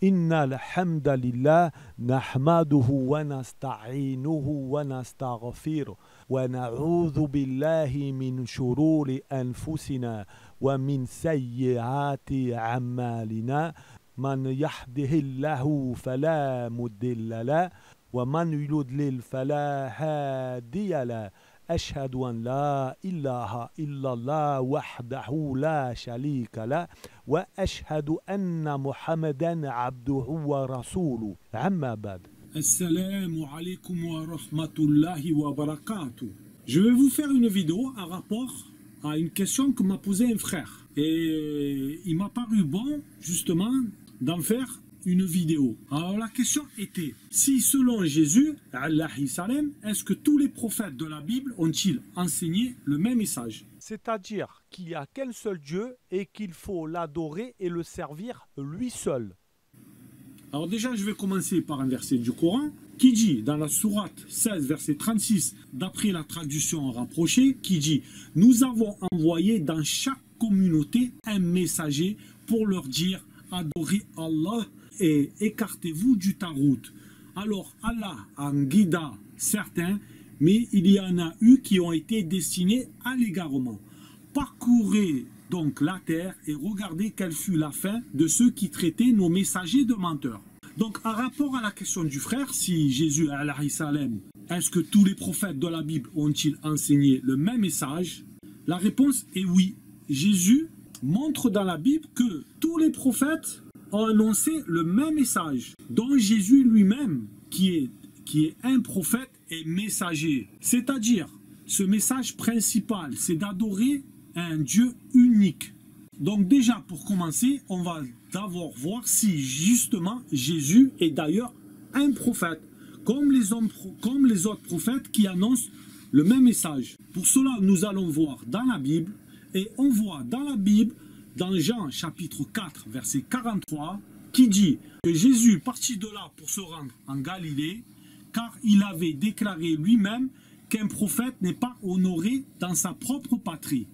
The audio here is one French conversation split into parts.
إن الحمد لله نحمده ونستعينه ونستغفره ونعوذ بالله من شرور أنفسنا ومن سيئات أعمالنا من يهده الله فلا مضل له ومن يضلل فلا هادي له أشهد أن لا إله إلا الله وحده لا شريك له وأشهد أن محمدا عبده ورسوله أما بعد. Assalamu alaikum wa rahmatullahi wa barakatuh. Je vais vous faire une vidéo en rapport à une question que m'a posée un frère. Et il m'a paru bon, justement, d'en faire une vidéo. Alors la question était, si selon Jésus, alayhi salam, est-ce que tous les prophètes de la Bible ont-ils enseigné le même message? C'est-à-dire qu'il n'y a qu'un seul Dieu et qu'il faut l'adorer et le servir lui seul. Alors déjà, je vais commencer par un verset du Coran qui dit, dans la sourate 16, verset 36, d'après la traduction rapprochée, qui dit « Nous avons envoyé dans chaque communauté un messager pour leur dire « Adorez Allah et écartez-vous du tarout ». Alors Allah en guida certains, mais il y en a eu qui ont été destinés à l'égarement. Parcourez donc la terre et regardez quelle fut la fin de ceux qui traitaient nos messagers de menteurs. Donc, en rapport à la question du frère, si Jésus, alayhi salam, est-ce que tous les prophètes de la Bible ont-ils enseigné le même message? La réponse est oui. Jésus montre dans la Bible que tous les prophètes ont annoncé le même message, dont Jésus lui-même, qui est un prophète et messager. C'est-à-dire, ce message principal, c'est d'adorer un Dieu unique. Donc déjà, pour commencer, on va d'abord voir si justement Jésus est d'ailleurs un prophète, comme les autres prophètes qui annoncent le même message. Pour cela, nous allons voir dans la Bible, et on voit dans la Bible, dans Jean chapitre 4, verset 43, qui dit que Jésus partit de là pour se rendre en Galilée, car il avait déclaré lui-même qu'un prophète n'est pas honoré dans sa propre patrie.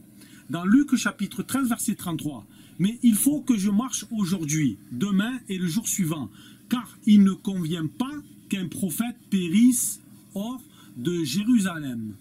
Dans Luc chapitre 13, verset 33, « Mais il faut que je marche aujourd'hui, demain et le jour suivant, car il ne convient pas qu'un prophète périsse hors de Jérusalem. »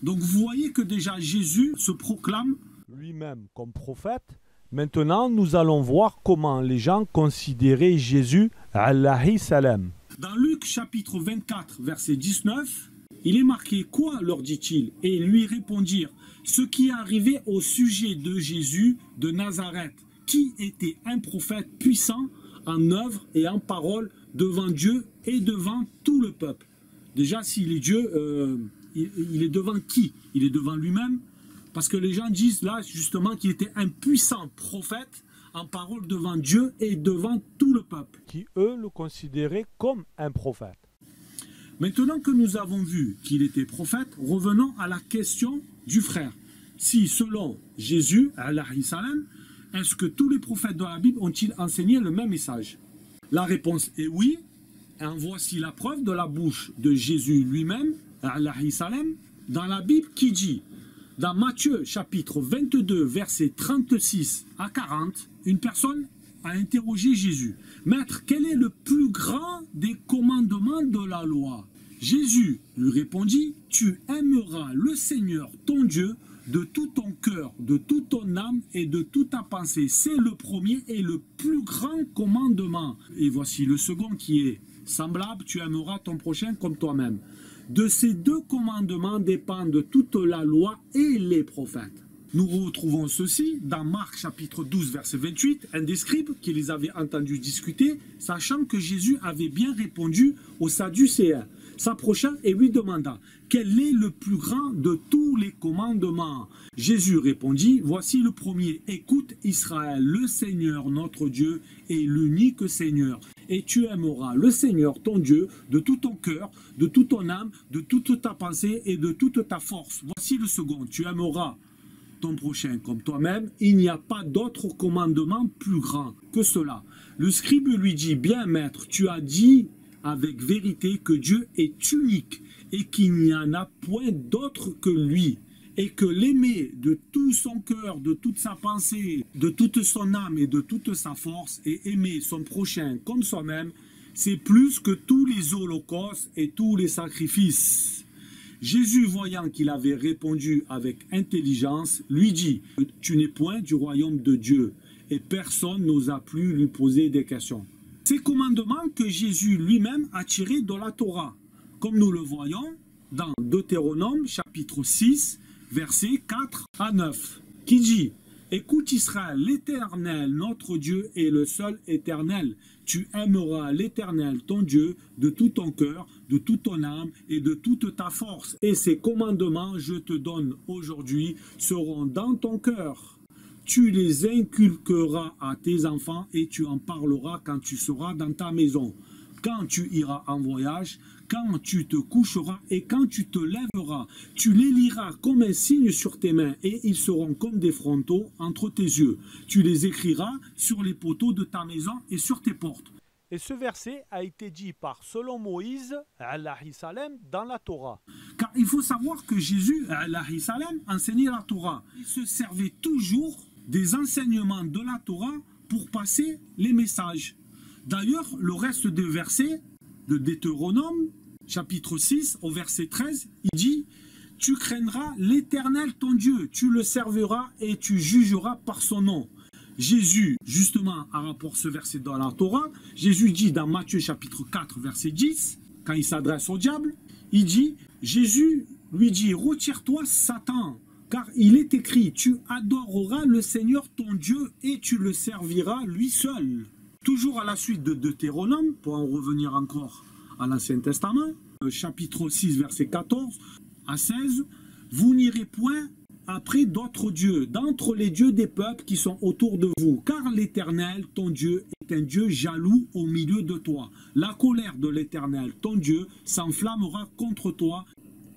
Donc vous voyez que déjà Jésus se proclame lui-même comme prophète. Maintenant, nous allons voir comment les gens considéraient Jésus, alayhi salam. Dans Luc chapitre 24, verset 19, il est marqué « Quoi leur dit-il » Et ils lui répondirent « Ce qui est arrivé au sujet de Jésus de Nazareth, qui était un prophète puissant en œuvre et en parole devant Dieu et devant tout le peuple. » Déjà, s'il est Dieu, il est devant qui? Il est devant lui-même. Parce que les gens disent là justement qu'il était un puissant prophète en parole devant Dieu et devant tout le peuple. Qui eux le considéraient comme un prophète. Maintenant que nous avons vu qu'il était prophète, revenons à la question du frère. Si selon Jésus, alayhi salam, est-ce que tous les prophètes de la Bible ont-ils enseigné le même message? La réponse est oui. Et en voici la preuve de la bouche de Jésus lui-même, alayhi salam, dans la Bible qui dit, dans Matthieu chapitre 22, versets 36 à 40, une personne a interrogé Jésus. « Maître, quel est le plus grand des commandements de la loi ?» Jésus lui répondit, « Tu aimeras le Seigneur ton Dieu de tout ton cœur, de toute ton âme et de toute ta pensée. C'est le premier et le plus grand commandement. Et voici le second qui est semblable, tu aimeras ton prochain comme toi-même. De ces deux commandements dépendent toute la loi et les prophètes. » Nous retrouvons ceci dans Marc chapitre 12 verset 28, un des scribes qui les avait entendus discuter, sachant que Jésus avait bien répondu aux Sadducéens, s'approcha et lui demanda « Quel est le plus grand de tous les commandements ?» Jésus répondit « Voici le premier, écoute Israël, le Seigneur notre Dieu est l'unique Seigneur. Et tu aimeras le Seigneur ton Dieu de tout ton cœur, de toute ton âme, de toute ta pensée et de toute ta force. Voici le second, tu aimeras ton prochain comme toi-même. Il n'y a pas d'autre commandement plus grand que cela. » Le scribe lui dit « Bien maître, tu as dit avec vérité que Dieu est unique et qu'il n'y en a point d'autre que lui. et que l'aimer de tout son cœur, de toute sa pensée, de toute son âme et de toute sa force, et aimer son prochain comme soi-même, c'est plus que tous les holocaustes et tous les sacrifices. Jésus, voyant qu'il avait répondu avec intelligence, lui dit, « Tu n'es point du royaume de Dieu. » Et personne n'osa plus lui poser des questions. Ces commandements que Jésus lui-même a tirés de la Torah, comme nous le voyons dans Deutéronome chapitre 6, versets 4 à 9, qui dit « Écoute Israël, l'Éternel, notre Dieu, est le seul éternel. Tu aimeras l'Éternel, ton Dieu, de tout ton cœur, de toute ton âme et de toute ta force. Et ces commandements, je te donne aujourd'hui, seront dans ton cœur. Tu les inculqueras à tes enfants et tu en parleras quand tu seras dans ta maison, quand tu iras en voyage, quand tu te coucheras et quand tu te lèveras. Tu les liras comme un signe sur tes mains et ils seront comme des frontaux entre tes yeux. Tu les écriras sur les poteaux de ta maison et sur tes portes. » Et ce verset a été dit par selon Moïse, alayhi salam, dans la Torah. Car il faut savoir que Jésus, alayhi salam, enseignait la Torah. Il se servait toujours des enseignements de la Torah pour passer les messages. D'ailleurs, le reste des versets de Deutéronome, chapitre 6, au verset 13, il dit « Tu craindras l'Éternel ton Dieu, tu le serviras et tu jugeras par son nom. » Jésus, justement, a rapporté ce verset dans la Torah. Jésus dit dans Matthieu chapitre 4, verset 10, quand il s'adresse au diable, il dit, Jésus lui dit, « Retire-toi, Satan, car il est écrit, tu adoreras le Seigneur ton Dieu et tu le serviras lui seul. » Toujours à la suite de Deutéronome, pour en revenir encore à l'Ancien Testament, chapitre 6, verset 14 à 16, « Vous n'irez point après d'autres dieux, d'entre les dieux des peuples qui sont autour de vous, car l'Éternel, ton Dieu, est un Dieu jaloux au milieu de toi. La colère de l'Éternel, ton Dieu, s'enflammera contre toi,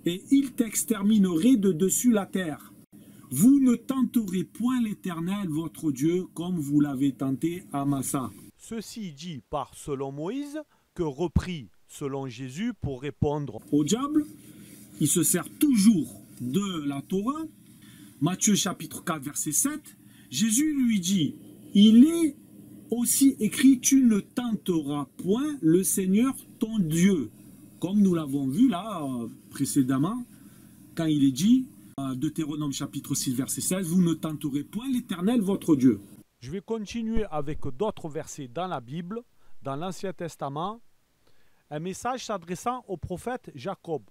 et il t'exterminerait de dessus la terre. Vous ne tenterez point l'Éternel, votre Dieu, comme vous l'avez tenté à Massa. » Ceci dit par selon Moïse, que repris selon Jésus pour répondre au diable. Il se sert toujours de la Torah. Matthieu chapitre 4, verset 7, Jésus lui dit, il est aussi écrit, tu ne tenteras point le Seigneur ton Dieu. Comme nous l'avons vu là précédemment, quand il est dit, Deutéronome chapitre 6, verset 16, vous ne tenterez point l'Éternel votre Dieu. Je vais continuer avec d'autres versets dans la Bible, dans l'Ancien Testament, un message s'adressant au prophète Jacob,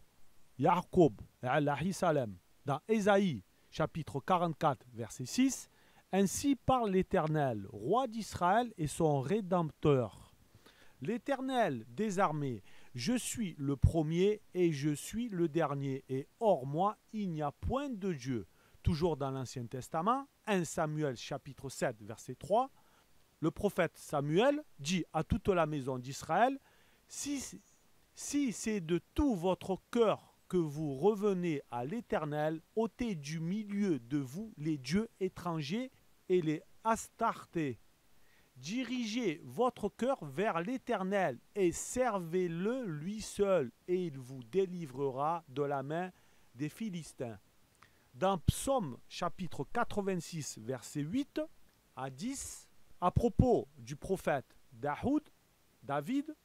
Yacob, alayhi salam, dans Ésaïe, chapitre 44, verset 6, « Ainsi parle l'Éternel, roi d'Israël et son Rédempteur. L'Éternel des armées, je suis le premier et je suis le dernier, et hors moi, il n'y a point de Dieu. » Toujours dans l'Ancien Testament, 1 Samuel, chapitre 7, verset 3, le prophète Samuel dit à toute la maison d'Israël, « Si c'est de tout votre cœur que vous revenez à l'Éternel, ôtez du milieu de vous les dieux étrangers et les Astartés. Dirigez votre cœur vers l'Éternel et servez-le lui seul, et il vous délivrera de la main des Philistins. » Dans Psaume chapitre 86, verset 8 à 10, à propos du prophète David,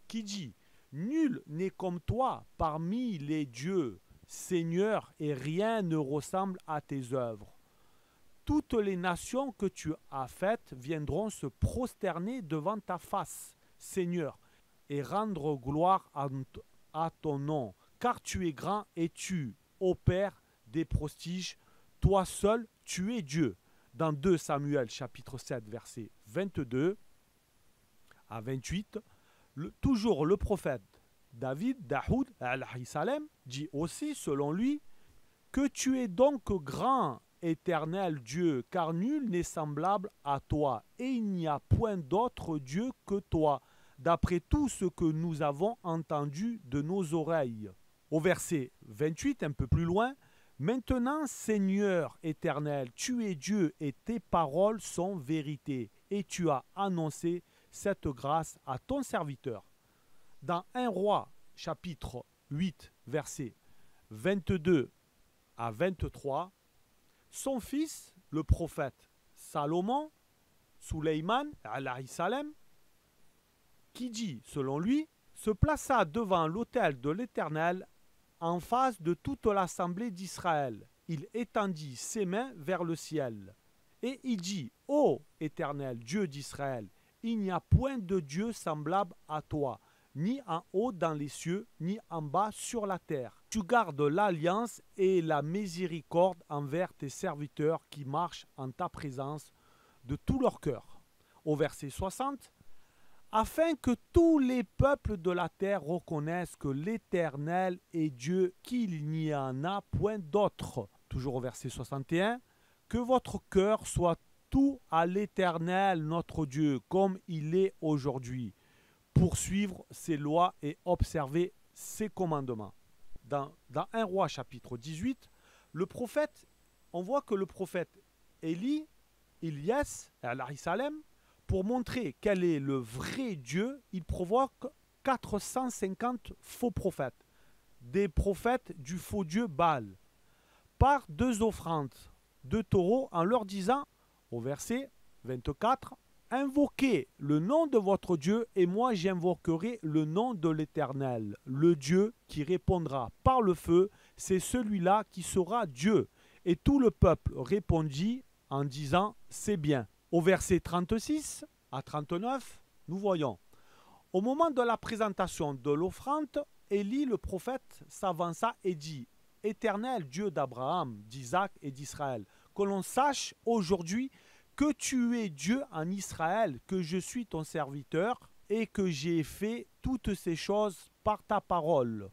qui dit « Nul n'est comme toi parmi les dieux, Seigneur, et rien ne ressemble à tes œuvres. Toutes les nations que tu as faites viendront se prosterner devant ta face, Seigneur, et rendre gloire à ton nom, car tu es grand et tu opères des prodiges, toi seul, tu es Dieu. » Dans 2 Samuel chapitre 7, verset 22 à 28, toujours le prophète Daoud, alayhi salam, dit aussi, selon lui, « Que tu es donc grand, éternel Dieu, car nul n'est semblable à toi, et il n'y a point d'autre Dieu que toi, d'après tout ce que nous avons entendu de nos oreilles. » Au verset 28, un peu plus loin, « Maintenant, Seigneur éternel, tu es Dieu, et tes paroles sont vérité, et tu as annoncé cette grâce à ton serviteur. » Dans 1 Roi, chapitre 8, verset 22 à 23, son fils, le prophète Salomon, Suleyman, alayhi salam, qui dit, selon lui, se plaça devant l'autel de l'Éternel en face de toute l'assemblée d'Israël. Il étendit ses mains vers le ciel. Et il dit, ô Éternel, Dieu d'Israël, il n'y a point de Dieu semblable à toi, ni en haut dans les cieux, ni en bas sur la terre. Tu gardes l'alliance et la miséricorde envers tes serviteurs qui marchent en ta présence de tout leur cœur. Au verset 60, afin que tous les peuples de la terre reconnaissent que l'Éternel est Dieu, qu'il n'y en a point d'autre. Toujours au verset 61, que votre cœur soit tout à l'Éternel notre Dieu, comme il est aujourd'hui, pour suivre ses lois et observer ses commandements. Dans 1 Roi chapitre 18, le prophète, on voit que le prophète Ilyas, alayhi salam, pour montrer quel est le vrai Dieu, il provoque 450 faux prophètes, des prophètes du faux Dieu Baal, par 2 offrandes, 2 taureaux, en leur disant, au verset 24, « Invoquez le nom de votre Dieu, et moi j'invoquerai le nom de l'Éternel. Le Dieu qui répondra par le feu, c'est celui-là qui sera Dieu. » Et tout le peuple répondit en disant, « C'est bien. » Au verset 36 à 39, nous voyons, au moment de la présentation de l'offrande, Élie le prophète s'avança et dit, « Éternel Dieu d'Abraham, d'Isaac et d'Israël, que l'on sache aujourd'hui que tu es Dieu en Israël, que je suis ton serviteur et que j'ai fait toutes ces choses par ta parole.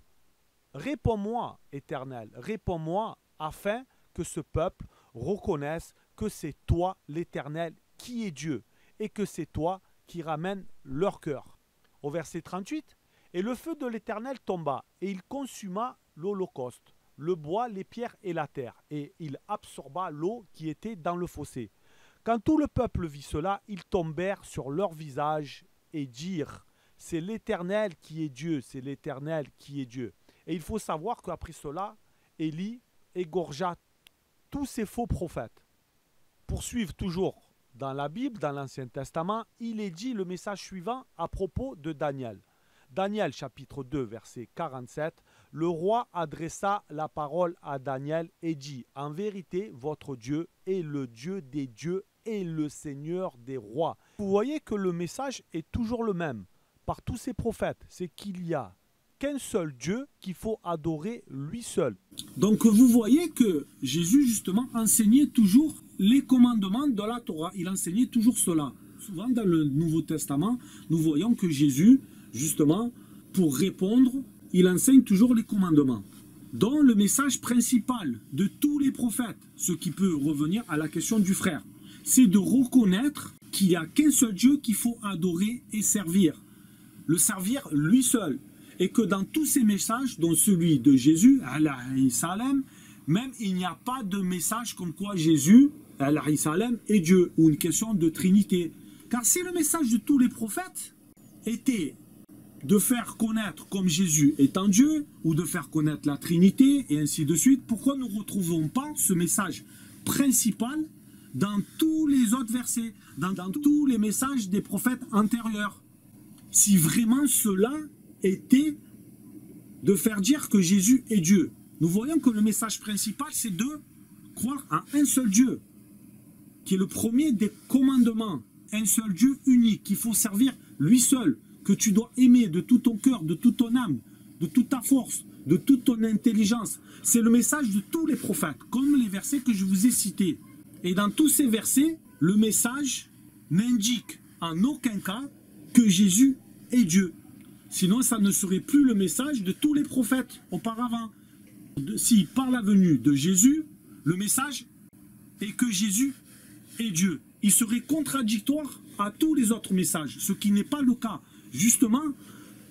Réponds-moi, Éternel, réponds-moi, afin que ce peuple reconnaisse que c'est toi, l'Éternel, qui est Dieu, et que c'est toi qui ramène leur cœur. » Au verset 38, « Et le feu de l'Éternel tomba, et il consuma l'holocauste, le bois, les pierres et la terre, et il absorba l'eau qui était dans le fossé. Quand tout le peuple vit cela, ils tombèrent sur leur visage et dirent, « C'est l'Éternel qui est Dieu, c'est l'Éternel qui est Dieu. » Et il faut savoir qu'après cela, Élie égorgea tous ces faux prophètes. Poursuivre toujours dans la Bible, dans l'Ancien Testament, il est dit le message suivant à propos de Daniel. Daniel chapitre 2 verset 47, le roi adressa la parole à Daniel et dit, « En vérité, votre Dieu est le Dieu des dieux et le Seigneur des rois. » Vous voyez que le message est toujours le même par tous ces prophètes, c'est qu'il y a qu'un seul Dieu qu'il faut adorer lui seul. Donc vous voyez que Jésus justement enseignait toujours les commandements de la Torah. Il enseignait toujours cela. Souvent dans le Nouveau Testament, nous voyons que Jésus, justement, pour répondre, il enseigne toujours les commandements. Dans le message principal de tous les prophètes, ce qui peut revenir à la question du frère, c'est de reconnaître qu'il n'y a qu'un seul Dieu qu'il faut adorer et servir. Le servir lui seul. Et que dans tous ces messages, dont celui de Jésus, alayhi salam, même il n'y a pas de message comme quoi Jésus, alayhi salam, est Dieu, ou une question de Trinité. Car si le message de tous les prophètes était de faire connaître comme Jésus étant Dieu, ou de faire connaître la Trinité, et ainsi de suite, pourquoi ne retrouvons pas ce message principal dans tous les autres versets, dans tous les messages des prophètes antérieurs? Si vraiment cela était de faire dire que Jésus est Dieu. Nous voyons que le message principal, c'est de croire en un seul Dieu, qui est le premier des commandements, un seul Dieu unique, qu'il faut servir lui seul, que tu dois aimer de tout ton cœur, de toute ton âme, de toute ta force, de toute ton intelligence. C'est le message de tous les prophètes, comme les versets que je vous ai cités. Et dans tous ces versets, le message n'indique en aucun cas que Jésus est Dieu. Sinon, ça ne serait plus le message de tous les prophètes auparavant. Si par la venue de Jésus, le message est que Jésus est Dieu, il serait contradictoire à tous les autres messages, ce qui n'est pas le cas. Justement,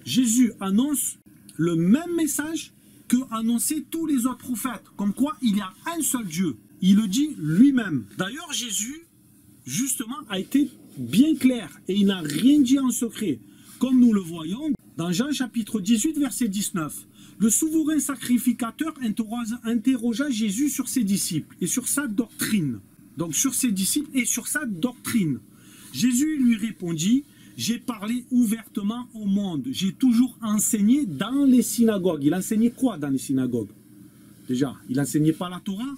Jésus annonce le même message que annonçaient tous les autres prophètes, comme quoi il y a un seul Dieu. Il le dit lui-même. D'ailleurs, Jésus, justement, a été bien clair et il n'a rien dit en secret. Comme nous le voyons Dans Jean chapitre 18, verset 19, le souverain sacrificateur interrogea Jésus sur ses disciples et sur sa doctrine. Donc sur ses disciples et sur sa doctrine. Jésus lui répondit, j'ai parlé ouvertement au monde, j'ai toujours enseigné dans les synagogues. Il enseignait quoi dans les synagogues? Déjà, il n'enseignait pas la Torah.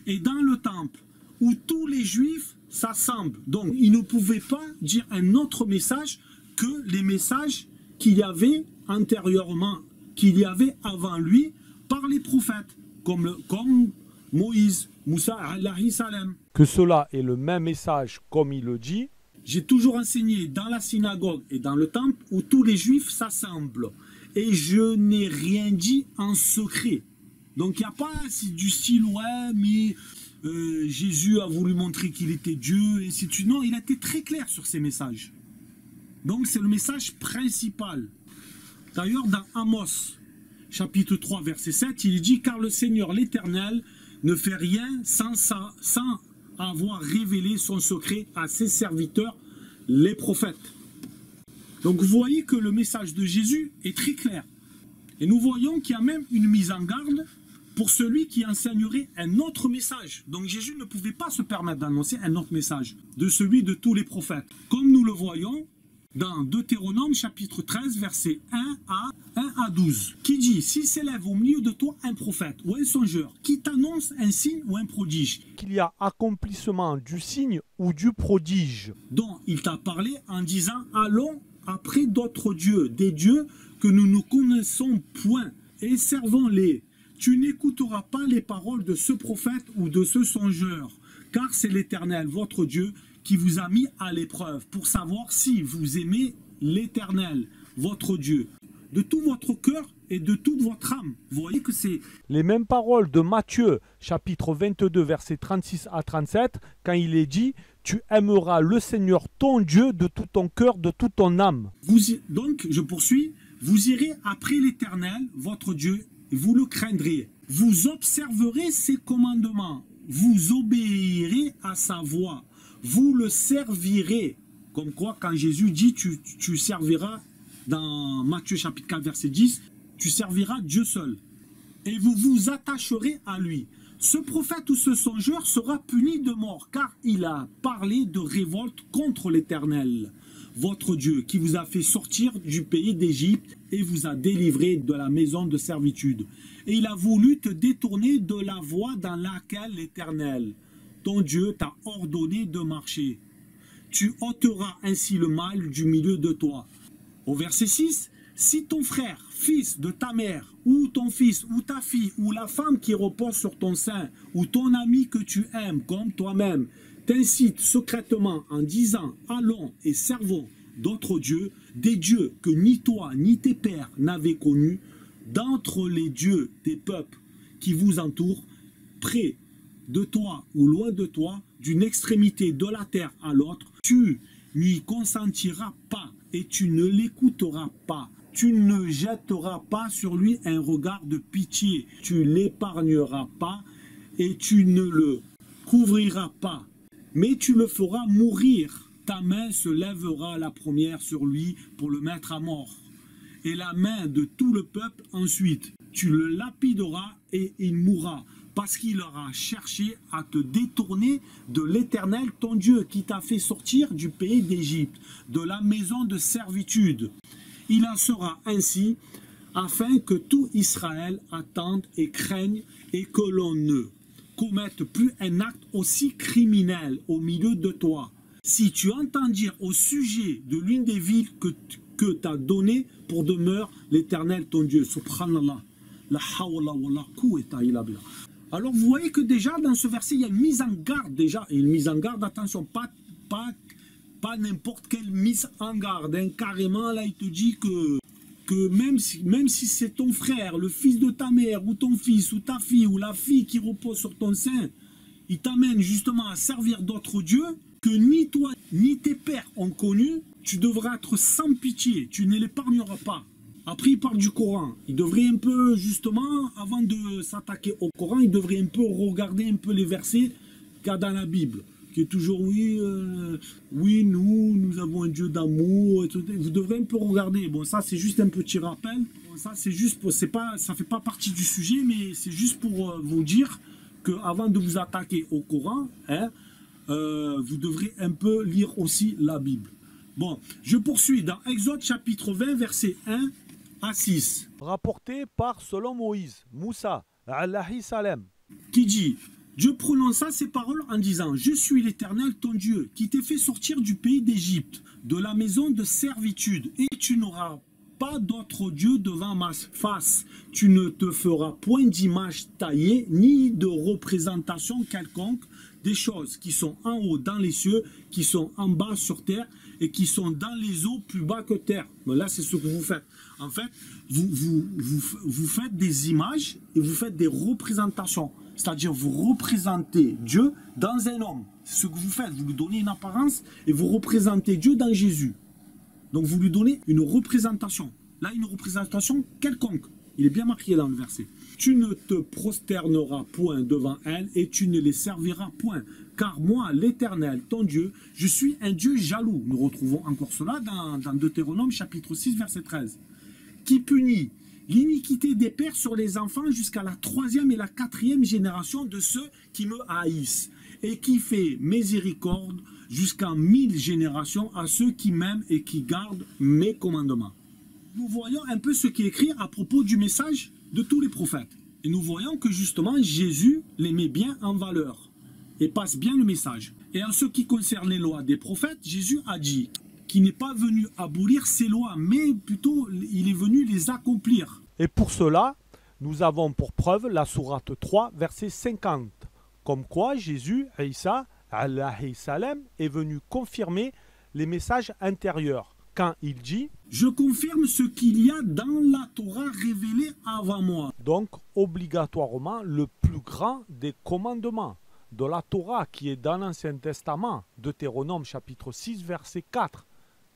Et dans le temple, où tous les juifs s'assemblent. Donc, il ne pouvait pas dire un autre message que les messages qu'il y avait antérieurement, qu'il y avait avant lui par les prophètes, comme Moïse, Moussa, alayhi salam. Que cela est le même message comme il le dit. J'ai toujours enseigné dans la synagogue et dans le temple où tous les juifs s'assemblent. Et je n'ai rien dit en secret. Donc il n'y a pas du style, ouais, mais Jésus a voulu montrer qu'il était Dieu, et ainsi de suite. Non, il a été très clair sur ses messages. Donc c'est le message principal. D'ailleurs, dans Amos, chapitre 3, verset 7, il dit « Car le Seigneur l'Éternel ne fait rien sans avoir révélé son secret à ses serviteurs, les prophètes. » Donc vous voyez que le message de Jésus est très clair. Et nous voyons qu'il y a même une mise en garde pour celui qui enseignerait un autre message. Donc Jésus ne pouvait pas se permettre d'annoncer un autre message de celui de tous les prophètes. Comme nous le voyons dans Deutéronome chapitre 13, versets 1 à 12, qui dit « S'il s'élève au milieu de toi un prophète ou un songeur qui t'annonce un signe ou un prodige, qu'il y a accomplissement du signe ou du prodige, dont il t'a parlé en disant « Allons après d'autres dieux, des dieux que nous ne connaissons point, et servons-les. Tu n'écouteras pas les paroles de ce prophète ou de ce songeur, car c'est l'Éternel, votre Dieu, qui vous a mis à l'épreuve pour savoir si vous aimez l'Éternel, votre Dieu, de tout votre cœur et de toute votre âme. » Vous voyez que c'est les mêmes paroles de Matthieu, chapitre 22, versets 36 à 37, quand il est dit « Tu aimeras le Seigneur ton Dieu de tout ton cœur, de toute ton âme. » Donc, je poursuis, vous irez après l'Éternel, votre Dieu, et vous le craindrez. Vous observerez ses commandements, vous obéirez à sa voix, vous le servirez. Comme quoi, quand Jésus dit, tu serviras, dans Matthieu chapitre 4, verset 10, tu serviras Dieu seul. Et vous vous attacherez à lui. Ce prophète ou ce songeur sera puni de mort, car il a parlé de révolte contre l'Éternel, votre Dieu, qui vous a fait sortir du pays d'Égypte et vous a délivré de la maison de servitude. Et il a voulu te détourner de la voie dans laquelle l'Éternel, ton Dieu, t'a ordonné de marcher. Tu ôteras ainsi le mal du milieu de toi. Au verset 6, si ton frère, fils de ta mère, ou ton fils, ou ta fille, ou la femme qui repose sur ton sein, ou ton ami que tu aimes comme toi-même, t'incite secrètement en disant « Allons et servons d'autres dieux, des dieux que ni toi ni tes pères n'avaient connus, d'entre les dieux des peuples qui vous entourent, près de toi ou loin de toi, d'une extrémité de la terre à l'autre, tu n'y consentiras pas et tu ne l'écouteras pas. Tu ne jetteras pas sur lui un regard de pitié, tu l'épargneras pas et tu ne le couvriras pas, mais tu le feras mourir. Ta main se lèvera la première sur lui pour le mettre à mort, et la main de tout le peuple ensuite. Tu le lapideras et il mourra, parce qu'il aura cherché à te détourner de l'Éternel ton Dieu, qui t'a fait sortir du pays d'Égypte, de la maison de servitude. Il en sera ainsi, afin que tout Israël attende et craigne, et que l'on ne commette plus un acte aussi criminel au milieu de toi. Si tu entends dire au sujet de l'une des villes que t'as donné pour demeure l'Éternel ton Dieu, subhanallah, la hawla wa la quwwata illa billah. Alors vous voyez que déjà dans ce verset il y a une mise en garde déjà, et une mise en garde, attention, pas n'importe quelle mise en garde, hein. Carrément là il te dit que même si c'est ton frère, le fils de ta mère, ou ton fils, ou ta fille, ou la fille qui repose sur ton sein, il t'amène justement à servir d'autres dieux que ni toi ni tes pères ont connu, tu devras être sans pitié, tu ne l'épargneras pas. Après, il parle du Coran. Il devrait un peu, justement, avant de s'attaquer au Coran, il devrait un peu regarder un peu les versets qu'il y a dans la Bible. qui est toujours oui, oui, nous avons un Dieu d'amour. Vous devrez un peu regarder. Bon, ça c'est juste un petit rappel. Bon, ça c'est juste, ça fait pas partie du sujet, mais c'est juste pour vous dire que avant de vous attaquer au Coran, hein, vous devrez un peu lire aussi la Bible. Bon, je poursuis dans Exode chapitre 20, verset 1 à 6. Rapporté par, selon Moïse, Moussa, alayhi salam, Qui dit, Dieu prononça ces paroles en disant, je suis l'Éternel ton Dieu, qui t'ai fait sortir du pays d'Égypte, de la maison de servitude, et tu n'auras pas d'autre Dieu devant ma face. Tu ne te feras point d'image taillée, ni de représentation quelconque des choses qui sont en haut dans les cieux, qui sont en bas sur terre, et qui sont dans les eaux plus bas que terre. Mais là, c'est ce que vous faites. En fait, vous faites des images et vous faites des représentations. C'est-à-dire, vous représentez Dieu dans un homme. C'est ce que vous faites. Vous lui donnez une apparence et vous représentez Dieu dans Jésus. Donc, vous lui donnez une représentation. Là, une représentation quelconque. Il est bien marqué dans le verset. Tu ne te prosterneras point devant elles et tu ne les serviras point. Car moi, l'Éternel, ton Dieu, je suis un Dieu jaloux. Nous retrouvons encore cela dans Deutéronome chapitre 6, verset 13. Qui punit l'iniquité des pères sur les enfants jusqu'à la 3e et la 4e génération de ceux qui me haïssent. Et qui fait miséricorde jusqu'à 1000 générations à ceux qui m'aiment et qui gardent mes commandements. Nous voyons un peu ce qui est écrit à propos du message de tous les prophètes. Et nous voyons que justement Jésus les met bien en valeur et passe bien le message. Et en ce qui concerne les lois des prophètes, Jésus a dit qu'il n'est pas venu abolir ces lois, mais plutôt il est venu les accomplir. Et pour cela, nous avons pour preuve la sourate 3, verset 50. Comme quoi Jésus, Isa, alayhi salam, est venu confirmer les messages intérieurs. Quand il dit « Je confirme ce qu'il y a dans la Torah révélée avant moi. » Donc, obligatoirement, le plus grand des commandements de la Torah qui est dans l'Ancien Testament, Deutéronome chapitre 6, verset 4.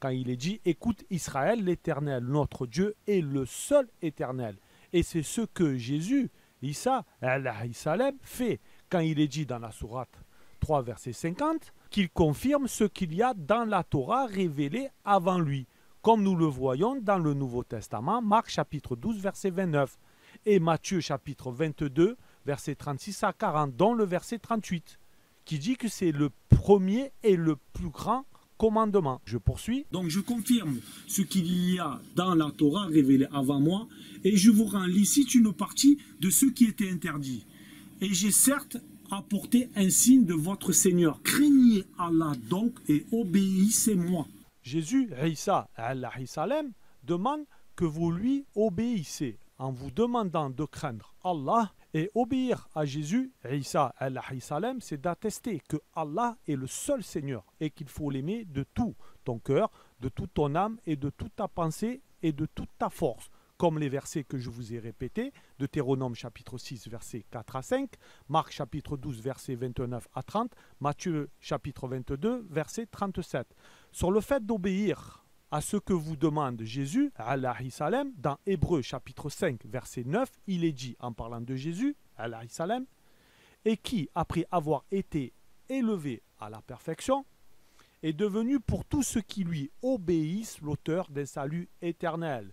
Quand il est dit « Écoute Israël, l'Éternel, notre Dieu, est le seul éternel. » Et c'est ce que Jésus, Isa, alayhi salam, fait quand il est dit dans la sourate 3, verset 50, qu'il confirme ce qu'il y a dans la Torah révélée avant lui, comme nous le voyons dans le Nouveau Testament, Marc chapitre 12, verset 29, et Matthieu chapitre 22, verset 36 à 40, dont le verset 38, qui dit que c'est le premier et le plus grand commandement. Je poursuis. Donc je confirme ce qu'il y a dans la Torah révélée avant moi, et je vous rends licite une partie de ce qui était interdit. Et j'ai certes apporté un signe de votre Seigneur. Craignez Allah donc et obéissez-moi. Jésus, Isa, alayhi salam, demande que vous lui obéissez en vous demandant de craindre Allah. Et obéir à Jésus, Isa, alayhi salam, c'est d'attester que Allah est le seul Seigneur et qu'il faut l'aimer de tout ton cœur, de toute ton âme et de toute ta pensée et de toute ta force. Comme les versets que je vous ai répétés, Deutéronome chapitre 6, versets 4 à 5, Marc chapitre 12, versets 29 à 30, Matthieu chapitre 22, verset 37. Sur le fait d'obéir à ce que vous demande Jésus, alayhi salam, dans Hébreux chapitre 5, verset 9, il est dit en parlant de Jésus, alayhi salam, et qui, après avoir été élevé à la perfection, est devenu pour tous ceux qui lui obéissent l'auteur d'un salut éternel.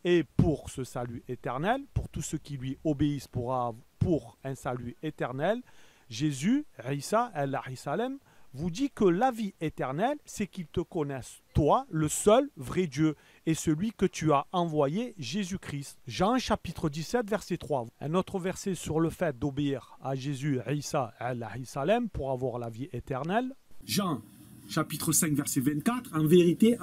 Et pour ce salut éternel, pour tous ceux qui lui obéissent pour un salut éternel, Jésus, Isa, alayhi salam, vous dit que la vie éternelle, c'est qu'ils te connaissent, toi, le seul vrai Dieu, et celui que tu as envoyé, Jésus-Christ. Jean chapitre 17, verset 3. Un autre verset sur le fait d'obéir à Jésus, Isa, alayhi salam, pour avoir la vie éternelle. Jean chapitre 5, verset 24, en vérité,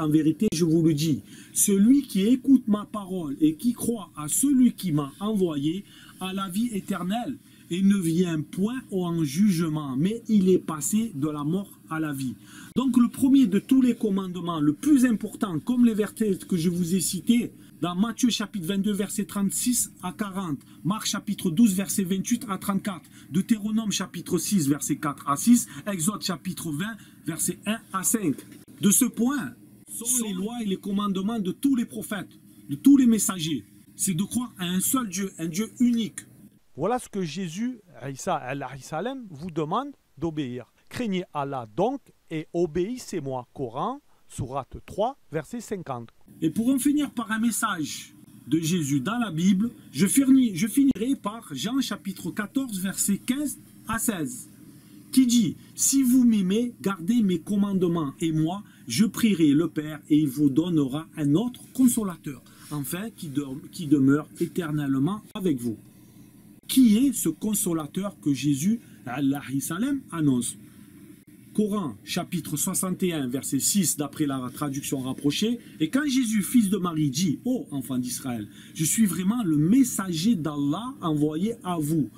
je vous le dis, celui qui écoute ma parole et qui croit à celui qui m'a envoyé a la vie éternelle et ne vient point en jugement, mais il est passé de la mort à la vie. Donc le premier de tous les commandements, le plus important, comme les versets que je vous ai cités, dans Matthieu chapitre 22, verset 36 à 40, Marc chapitre 12, verset 28 à 34, Deutéronome chapitre 6, verset 4 à 6, Exode chapitre 20, verset 1 à 5. De ce point sont les lois et les commandements de tous les prophètes, de tous les messagers. C'est de croire à un seul Dieu, un Dieu unique. Voilà ce que Jésus, Isa, alayhi salam, vous demande d'obéir. Craignez Allah donc et obéissez-moi. Coran, sourate 3, verset 50. Et pour en finir par un message de Jésus dans la Bible, je finirai par Jean chapitre 14, verset 15 à 16, qui dit « Si vous m'aimez, gardez mes commandements, et moi, je prierai le Père, et il vous donnera un autre consolateur, enfin qui demeure éternellement avec vous. » Qui est ce consolateur que Jésus, alayhi salam, annonce? Coran, chapitre 61, verset 6, d'après la traduction rapprochée. Et quand Jésus, fils de Marie, dit « Ô enfants d'Israël, je suis vraiment le messager d'Allah envoyé à vous,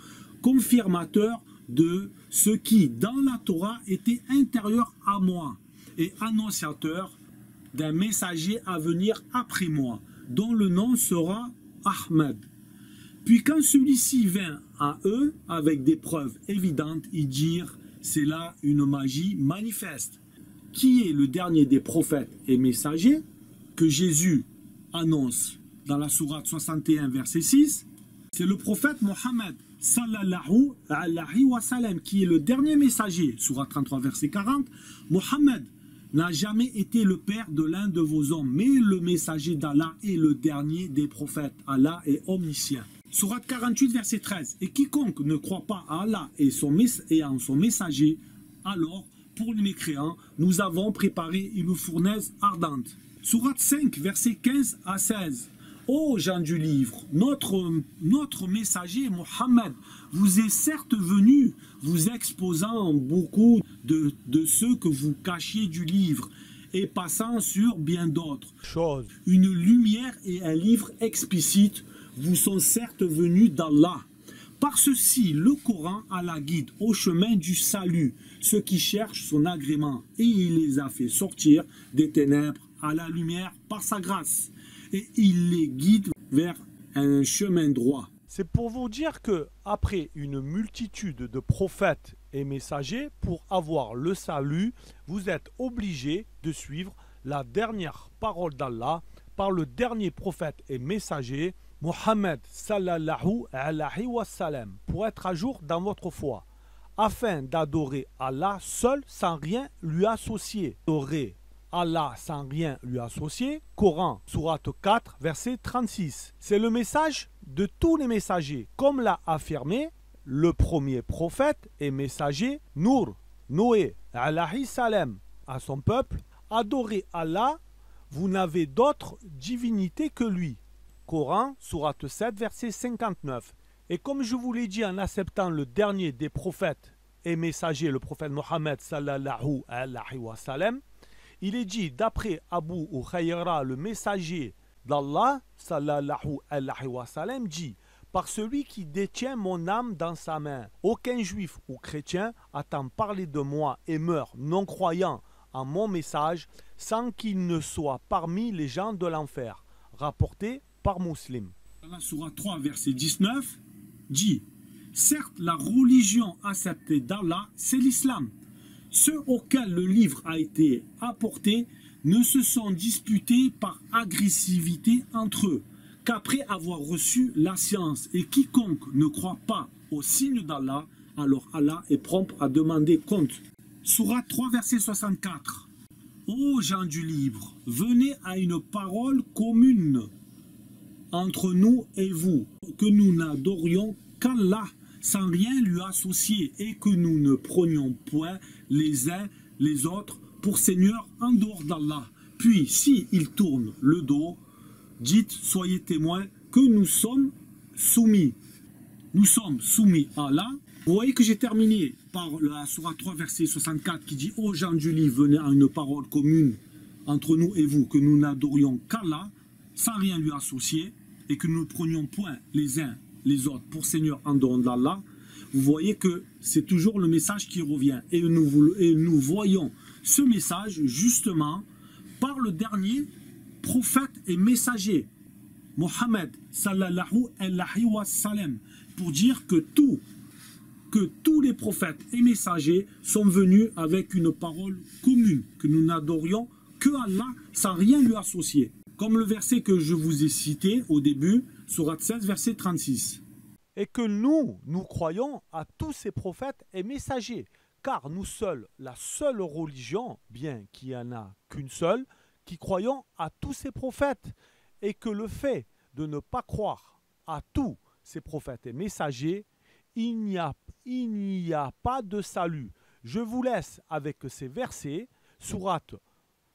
confirmateur de ce qui, dans la Torah, était intérieur à moi, et annonciateur d'un messager à venir après moi, dont le nom sera Ahmed. Puis quand celui-ci vint à eux avec des preuves évidentes, ils dirent « C'est là une magie manifeste. » Qui est le dernier des prophètes et messagers que Jésus annonce dans la sourate 61, verset 6? C'est le prophète Mohammed, sallallahu alayhi wa sallam, qui est le dernier messager. Sourate 33, verset 40. Mohammed n'a jamais été le père de l'un de vos hommes, mais le messager d'Allah est le dernier des prophètes. Allah est omniscient. Sourate 48, verset 13. Et quiconque ne croit pas à Allah et en son messager, alors, pour les mécréants, nous avons préparé une fournaise ardente. Sourate 5, verset 15 à 16. Ô gens du livre, notre messager Mohammed vous est certes venu, vous exposant beaucoup de ceux que vous cachiez du livre, et passant sur bien d'autres choses. Une lumière et un livre explicite vous sont certes venus d'Allah. Par ceci, le Coran a la guide au chemin du salut, ceux qui cherchent son agrément, et il les a fait sortir des ténèbres à la lumière par sa grâce, et il les guide vers un chemin droit. C'est pour vous dire que, après une multitude de prophètes et messagers, pour avoir le salut, vous êtes obligés de suivre la dernière parole d'Allah par le dernier prophète et messager, Mohammed sallallahu alayhi wa sallam, pour être à jour dans votre foi, afin d'adorer Allah seul sans rien lui associer. Adorer Allah sans rien lui associer. Coran, sourate 4, verset 36. C'est le message de tous les messagers, comme l'a affirmé le premier prophète et messager Nour, Noé, alayhi salam, à son peuple. Adorez Allah, vous n'avez d'autre divinité que lui. Coran, sourate 7, verset 59. Et comme je vous l'ai dit en acceptant le dernier des prophètes et messagers, le prophète Mohammed sallallahu alayhi wa sallam, il est dit d'après Abu Huraira, le messager d'Allah sallallahu alayhi wa sallam, dit « Par celui qui détient mon âme dans sa main, aucun juif ou chrétien attend parler de moi et meurt non croyant en mon message sans qu'il ne soit parmi les gens de l'enfer. » Rapporté par Muslim. La sourate 3, verset 19, dit « Certes, la religion acceptée d'Allah, c'est l'islam. Ceux auxquels le livre a été apporté ne se sont disputés par agressivité entre eux, qu'après avoir reçu la science, et quiconque ne croit pas au signe d'Allah, alors Allah est prompt à demander compte. » Sourate 3, verset 64. Ô gens du livre, venez à une parole commune entre nous et vous, que nous n'adorions qu'Allah sans rien lui associer, et que nous ne prenions point les uns les autres pour seigneurs en dehors d'Allah. Puis, si ils tournent le dos, dites, soyez témoins que nous sommes soumis. Nous sommes soumis à Allah. Vous voyez que j'ai terminé par la sourate 3, verset 64, qui dit « Ô gens du livre, venez à une parole commune entre nous et vous, que nous n'adorions qu'Allah, sans rien lui associer, et que nous ne prenions point les uns les autres pour seigneurs en dehors d'Allah. » Vous voyez que c'est toujours le message qui revient. Et nous voyons ce message justement par le dernier prophète et messager, Mohammed sallallahu alayhi wa sallam, pour dire que tous les prophètes et messagers sont venus avec une parole commune, que nous n'adorions que Allah sans rien lui associer. Comme le verset que je vous ai cité au début, sourate 16, verset 36. Et que nous croyons à tous ces prophètes et messagers, car nous seuls, la seule religion, bien qu'il n'y en a qu'une seule, qui croyons à tous ces prophètes, et que le fait de ne pas croire à tous ces prophètes et messagers, il n'y a pas de salut. Je vous laisse avec ces versets, sourate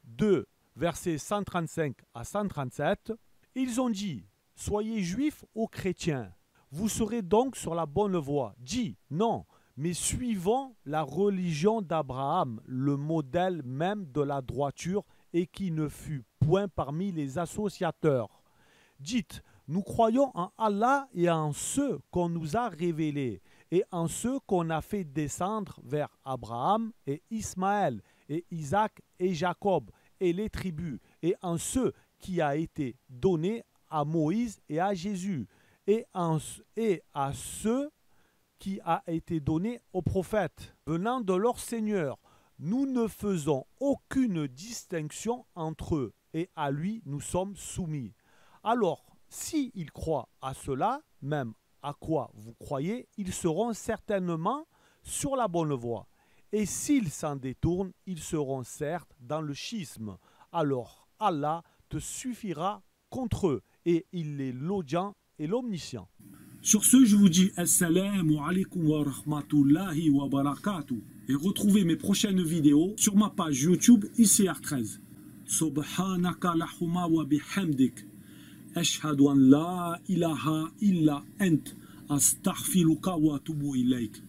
2, versets 135 à 137. Ils ont dit, soyez juifs ou chrétiens, vous serez donc sur la bonne voie. Dis, non, mais suivons la religion d'Abraham, le modèle même de la droiture, et qui ne fut point parmi les associateurs. Dites, nous croyons en Allah et en ceux qu'on nous a révélés, et en ceux qu'on a fait descendre vers Abraham et Ismaël, et Isaac et Jacob, et les tribus, et en ceux qui a été donné à Moïse et à Jésus, et à ceux qui a été donné aux prophètes, venant de leur Seigneur. Nous ne faisons aucune distinction entre eux, et à lui nous sommes soumis. Alors, s'ils croient à cela, même à quoi vous croyez, ils seront certainement sur la bonne voie. Et s'ils s'en détournent, ils seront certes dans le schisme. Alors Allah te suffira contre eux, et il est l'audient et l'omniscient. Sur ce, je vous dis assalamu alaikum wa rahmatullahi wa barakatuh. Et retrouvez mes prochaines vidéos sur ma page YouTube ICR13. Subhanaka lahumma wa bihamdik. Ashhadu an la ilaha illa ant. Astaghfiruka wa atubu ilayk.